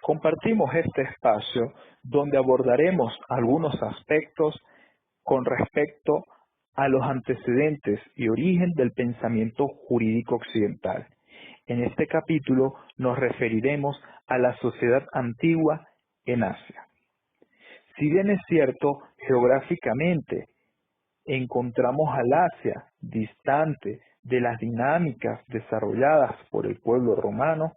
Compartimos este espacio donde abordaremos algunos aspectos con respecto a los antecedentes y origen del pensamiento jurídico occidental. En este capítulo nos referiremos a la sociedad antigua en Asia. Si bien es cierto, geográficamente encontramos al Asia distante de las dinámicas desarrolladas por el pueblo romano,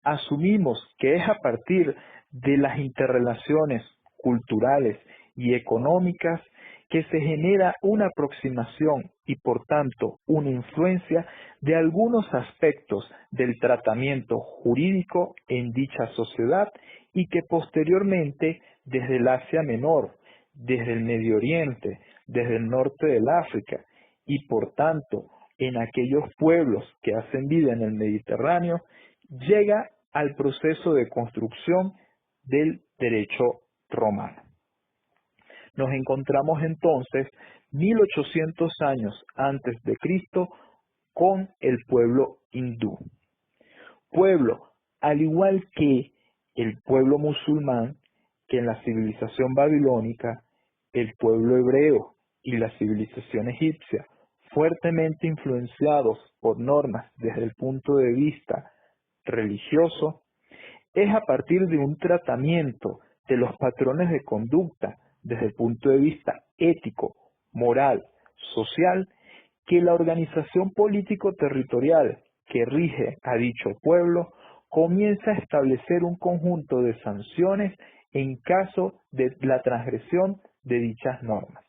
asumimos que es a partir de las interrelaciones culturales y económicas que se genera una aproximación y por tanto una influencia de algunos aspectos del tratamiento jurídico en dicha sociedad y que posteriormente desde el Asia Menor, desde el Medio Oriente, desde el norte del África y por tanto en aquellos pueblos que hacen vida en el Mediterráneo, llega al proceso de construcción del derecho romano. Nos encontramos entonces 1800 años antes de Cristo con el pueblo hindú. Pueblo, al igual que el pueblo musulmán, que en la civilización babilónica, el pueblo hebreo y la civilización egipcia, fuertemente influenciados por normas desde el punto de vista religioso, es a partir de un tratamiento de los patrones de conducta desde el punto de vista ético, moral, social, que la organización político-territorial que rige a dicho pueblo comienza a establecer un conjunto de sanciones en caso de la transgresión de dichas normas.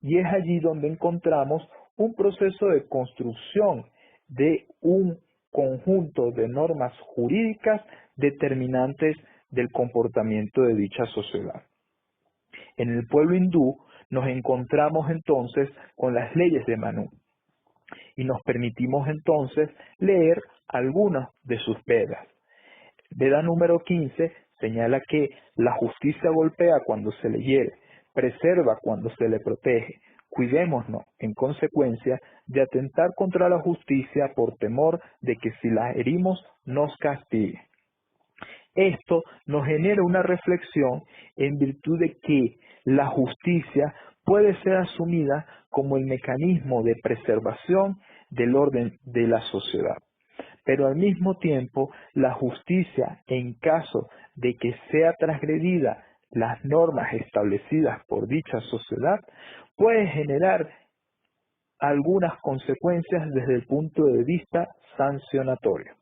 Y es allí donde encontramos un proceso de construcción de un conjunto de normas jurídicas determinantes del comportamiento de dicha sociedad. En el pueblo hindú nos encontramos entonces con las leyes de Manu y nos permitimos entonces leer algunas de sus Vedas. Veda número 15 señala que la justicia golpea cuando se le hiere, preserva cuando se le protege. Cuidémonos, en consecuencia, de atentar contra la justicia por temor de que si la herimos nos castigue. Esto nos genera una reflexión en virtud de que la justicia puede ser asumida como el mecanismo de preservación del orden de la sociedad. Pero al mismo tiempo, la justicia, en caso de que sea transgredida las normas establecidas por dicha sociedad, puede generar algunas consecuencias desde el punto de vista sancionatorio.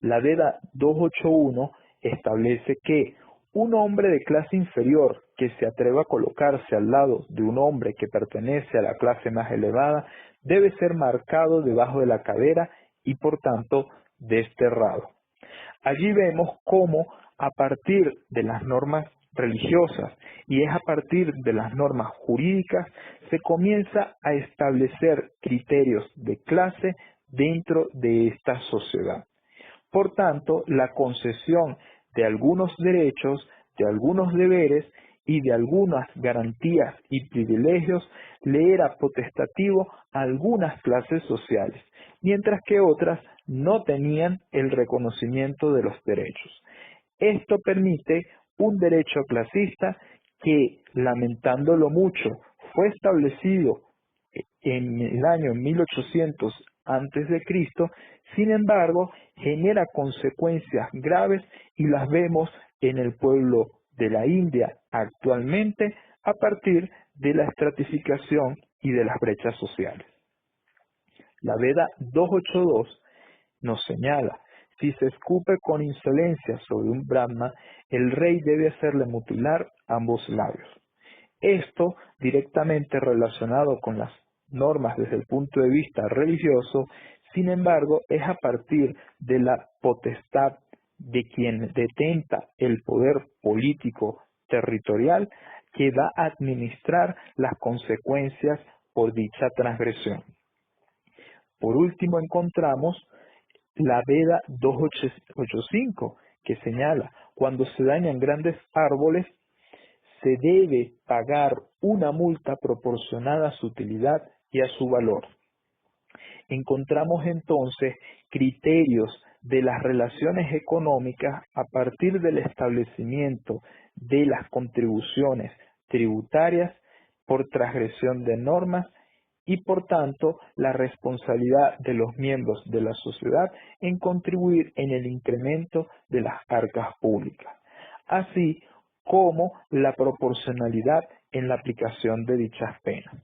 La Veda 281 establece que un hombre de clase inferior que se atreva a colocarse al lado de un hombre que pertenece a la clase más elevada debe ser marcado debajo de la cadera y por tanto desterrado. Allí vemos cómo a partir de las normas religiosas y es a partir de las normas jurídicas se comienza a establecer criterios de clase dentro de esta sociedad. Por tanto, la concesión de algunos derechos, de algunos deberes y de algunas garantías y privilegios le era potestativo a algunas clases sociales, mientras que otras no tenían el reconocimiento de los derechos. Esto permite un derecho clasista que, lamentándolo mucho, fue establecido en el año 1800 antes de Cristo, sin embargo, genera consecuencias graves y las vemos en el pueblo de la India actualmente a partir de la estratificación y de las brechas sociales. La Veda 282 nos señala: si se escupe con insolencia sobre un Brahma, el rey debe hacerle mutilar ambos labios. Esto, directamente relacionado con las normas desde el punto de vista religioso, sin embargo, es a partir de la potestad de quien detenta el poder político territorial que va a administrar las consecuencias por dicha transgresión. Por último, encontramos la Veda 285, que señala: cuando se dañan grandes árboles, se debe pagar una multa proporcionada a su utilidad y a su valor. Encontramos entonces criterios de las relaciones económicas a partir del establecimiento de las contribuciones tributarias por transgresión de normas y, por tanto, la responsabilidad de los miembros de la sociedad en contribuir en el incremento de las arcas públicas, así como la proporcionalidad en la aplicación de dichas penas.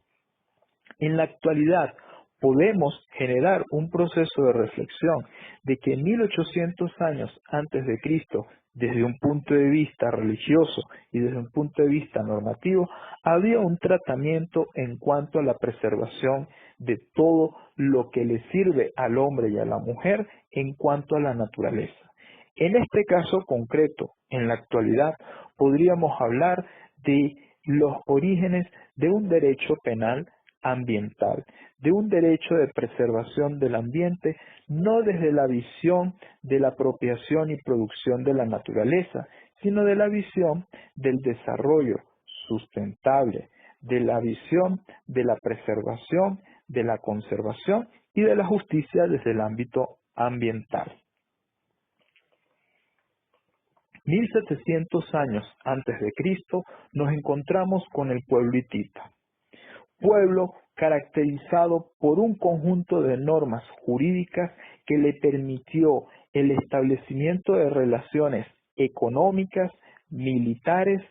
En la actualidad, podemos generar un proceso de reflexión de que 1800 años antes de Cristo, desde un punto de vista religioso y desde un punto de vista normativo, había un tratamiento en cuanto a la preservación de todo lo que le sirve al hombre y a la mujer en cuanto a la naturaleza. En este caso concreto, en la actualidad, podríamos hablar de los orígenes de un derecho penal ambiental, de un derecho de preservación del ambiente, no desde la visión de la apropiación y producción de la naturaleza, sino de la visión del desarrollo sustentable, de la visión de la preservación, de la conservación y de la justicia desde el ámbito ambiental. 1700 años antes de Cristo nos encontramos con el pueblo hitita, pueblo caracterizado por un conjunto de normas jurídicas que le permitió el establecimiento de relaciones económicas, militares,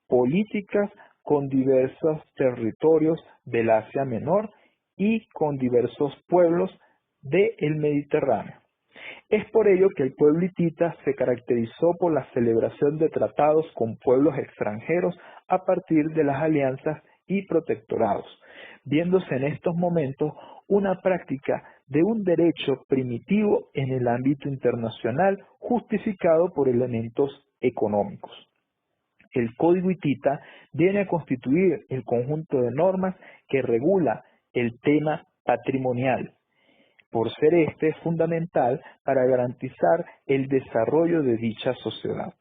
políticas con diversos territorios del Asia Menor y con diversos pueblos del Mediterráneo. Es por ello que el pueblo hitita se caracterizó por la celebración de tratados con pueblos extranjeros a partir de las alianzas y protectorados, viéndose en estos momentos una práctica de un derecho primitivo en el ámbito internacional justificado por elementos económicos. El Código Hitita viene a constituir el conjunto de normas que regula el tema patrimonial, por ser este fundamental para garantizar el desarrollo de dicha sociedad.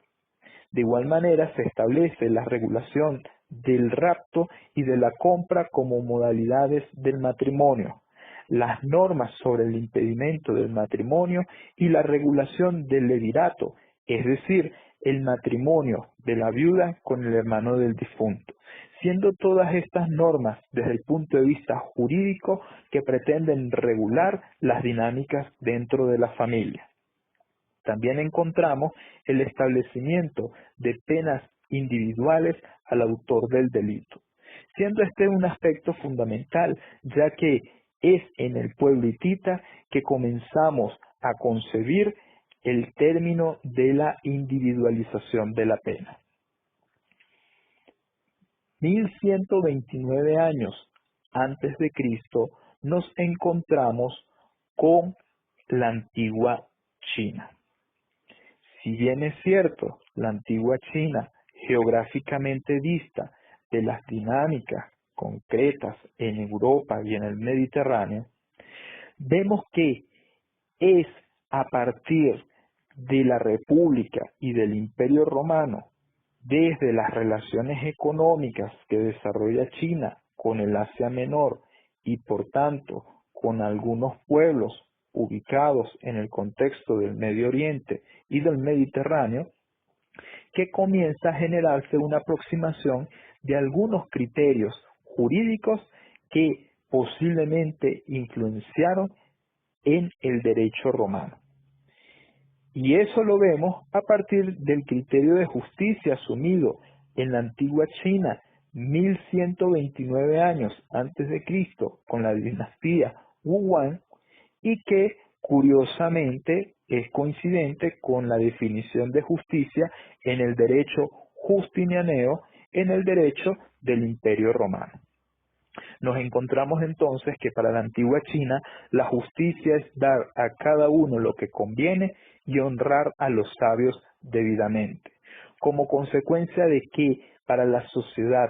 De igual manera, se establece la regulación del rapto y de la compra como modalidades del matrimonio, las normas sobre el impedimento del matrimonio y la regulación del levirato, es decir, el matrimonio de la viuda con el hermano del difunto, siendo todas estas normas desde el punto de vista jurídico que pretenden regular las dinámicas dentro de la familia. También encontramos el establecimiento de penas individuales al autor del delito, siendo este un aspecto fundamental, ya que es en el pueblo hitita que comenzamos a concebir el término de la individualización de la pena. 1129 años antes de Cristo nos encontramos con la antigua China. Si bien es cierto, la antigua China, geográficamente vista de las dinámicas concretas en Europa y en el Mediterráneo, vemos que es a partir de la República y del Imperio Romano, desde las relaciones económicas que desarrolla China con el Asia Menor y por tanto con algunos pueblos ubicados en el contexto del Medio Oriente y del Mediterráneo, que comienza a generarse una aproximación de algunos criterios jurídicos que posiblemente influenciaron en el derecho romano. Y eso lo vemos a partir del criterio de justicia asumido en la antigua China, 1129 años antes de Cristo, con la dinastía Wu, y que curiosamente es coincidente con la definición de justicia en el derecho justinianeo, en el derecho del Imperio Romano. Nos encontramos entonces que para la antigua China la justicia es dar a cada uno lo que conviene y honrar a los sabios debidamente, como consecuencia de que para la sociedad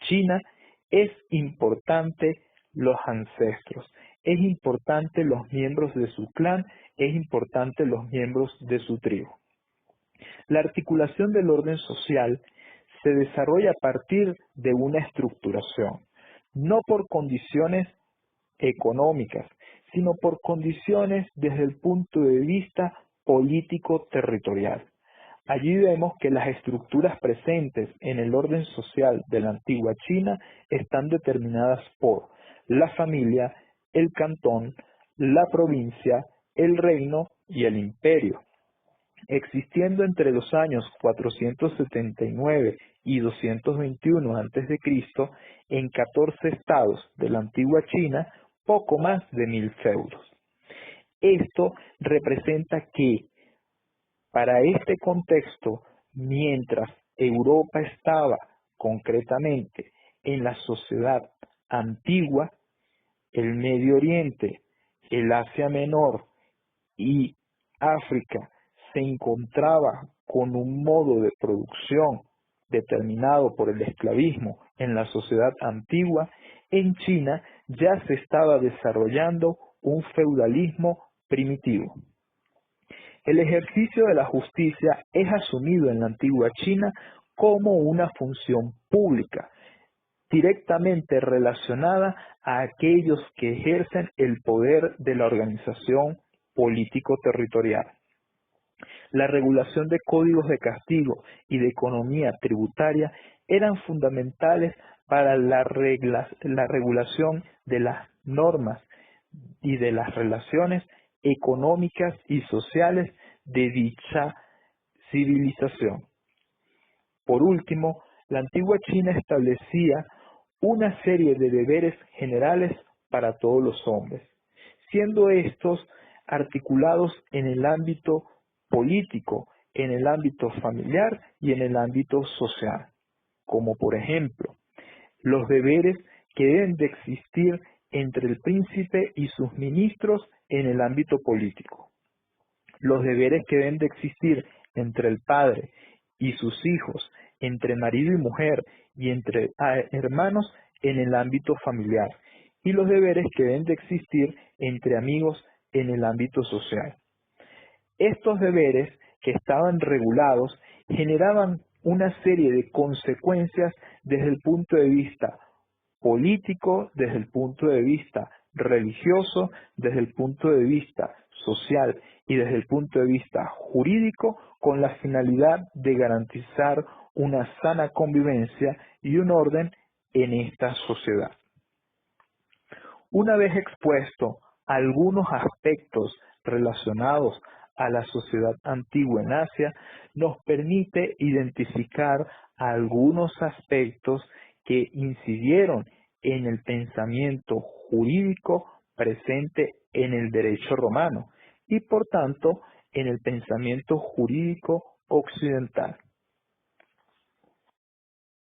china es importante los ancestros, es importante los miembros de su clan, es importante los miembros de su tribu. La articulación del orden social se desarrolla a partir de una estructuración, no por condiciones económicas, sino por condiciones desde el punto de vista político-territorial. Allí vemos que las estructuras presentes en el orden social de la antigua China están determinadas por la familia, el cantón, la provincia, el reino y el imperio. Existiendo entre los años 479 y 221 a.C., en 14 estados de la antigua China, poco más de 1000 feudos. Esto representa que, para este contexto, mientras Europa estaba concretamente en la sociedad antigua, el Medio Oriente, el Asia Menor y África se encontraba con un modo de producción determinado por el esclavismo en la sociedad antigua, en China ya se estaba desarrollando un feudalismo primitivo. El ejercicio de la justicia es asumido en la antigua China como una función pública, directamente relacionada a aquellos que ejercen el poder de la organización político-territorial. La regulación de códigos de castigo y de economía tributaria eran fundamentales para la regulación de las normas y de las relaciones económicas y sociales de dicha civilización. Por último, la antigua China establecía una serie de deberes generales para todos los hombres, siendo estos articulados en el ámbito político, en el ámbito familiar y en el ámbito social, como por ejemplo, los deberes que deben de existir entre el príncipe y sus ministros en el ámbito político, los deberes que deben de existir entre el padre y sus hijos, entre marido y mujer y entre hermanos en el ámbito familiar, y los deberes que deben de existir entre amigos en el ámbito social. Estos deberes, que estaban regulados, generaban una serie de consecuencias desde el punto de vista político, desde el punto de vista religioso, desde el punto de vista social y desde el punto de vista jurídico, con la finalidad de garantizar una sana convivencia y un orden en esta sociedad. Una vez expuesto algunos aspectos relacionados a la sociedad antigua en Asia, nos permite identificar algunos aspectos que incidieron en el pensamiento jurídico presente en el derecho romano y por tanto en el pensamiento jurídico occidental.